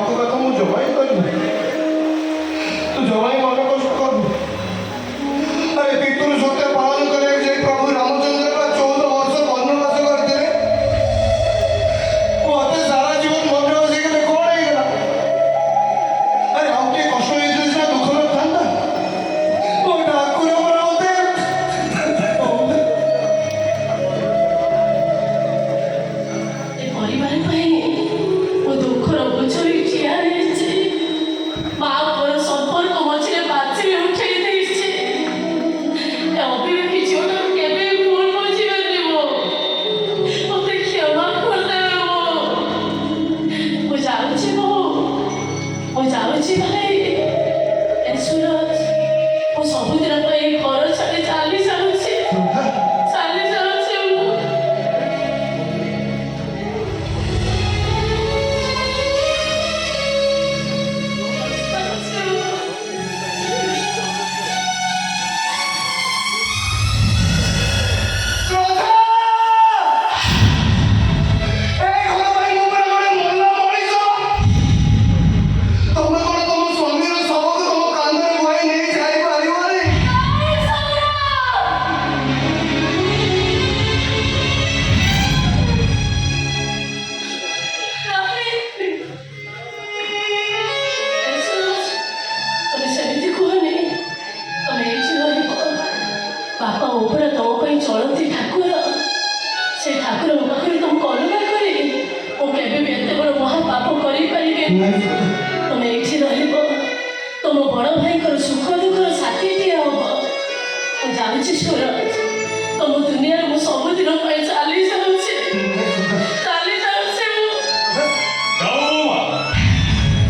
ପାପ କଥା ମୁଁ ଜମା ହିଁ କରିବି। ତୁ ଜମା ହିଁ ମନ କଷ୍ଟ କରବୁ। ଆରେ ପିତୃ ସତ୍ୟ ପାଳନ କରିବାକୁ ଯାଇ ପ୍ରଭୁ ରାମଚନ୍ଦ୍ର 14 ବର୍ଷ ବନବାସ କରିଥିଲେ। ମତେ ସାରା ଜୀବନ ମନେ ବସିଗଲେ କଣ ହେଇଗଲା? ଆରେ ଆଉ ଟିକେ କଷ୍ଟ ହେଇଥିଲେ ସିନା ଦୁଃଖ ନଥାନ୍ତା। ମୋ ଠାକୁର ମୋର ମତେ ଏ ପରିବାର ପାଇଁ ମୋ ଦୁଃଖର ବୋଝ ଠିଆ ହେଇଛି। ମା ପୁଅର ସମ୍ପର୍କ ମଝିରେ ବାଛିରେ ଉଠେଇ ଦେଇଛି। ଏ ଅବିବେକୀ ଝିଅଟାକୁ କେବେ ଭୁଲ ବୁଝିବେନି ମତେ କ୍ଷମା କରିଦେବେ ମୁଁ ଯାଉଛି ମୁଁ ଯାଉଛି ଭାଇ। ଏ ସୁରଜ ମୁଁ ସବୁଦିନ ପାଇଁ ଘର ଛାଡ଼ି ଚାଲି ଯାଉଛି ମୁଁ। ବାପା ଉପରେ ତମ ପାଇଁ ଚଳନ୍ତି ଠାକୁର। ସେ ଠାକୁରଙ୍କ ପାଖରେ ତମକୁ ଅଲଗା କରି ମୁଁ କେବେ ବି ଏତେ ବଡ଼ ମହାପାପ କରିପାରିବି। ତମେ ଏଇଠି ରହିବ, ତମ ବଡ଼ ଭାଇଙ୍କର ସୁଖ ଦୁଃଖର ସାଥୀଟିଏ ହବ। ମୁଁ ଯାଉଛି ସୁରଜ, ତମ ଦୁନିଆରେ ମୁଁ ସବୁଦିନ ପାଇଁ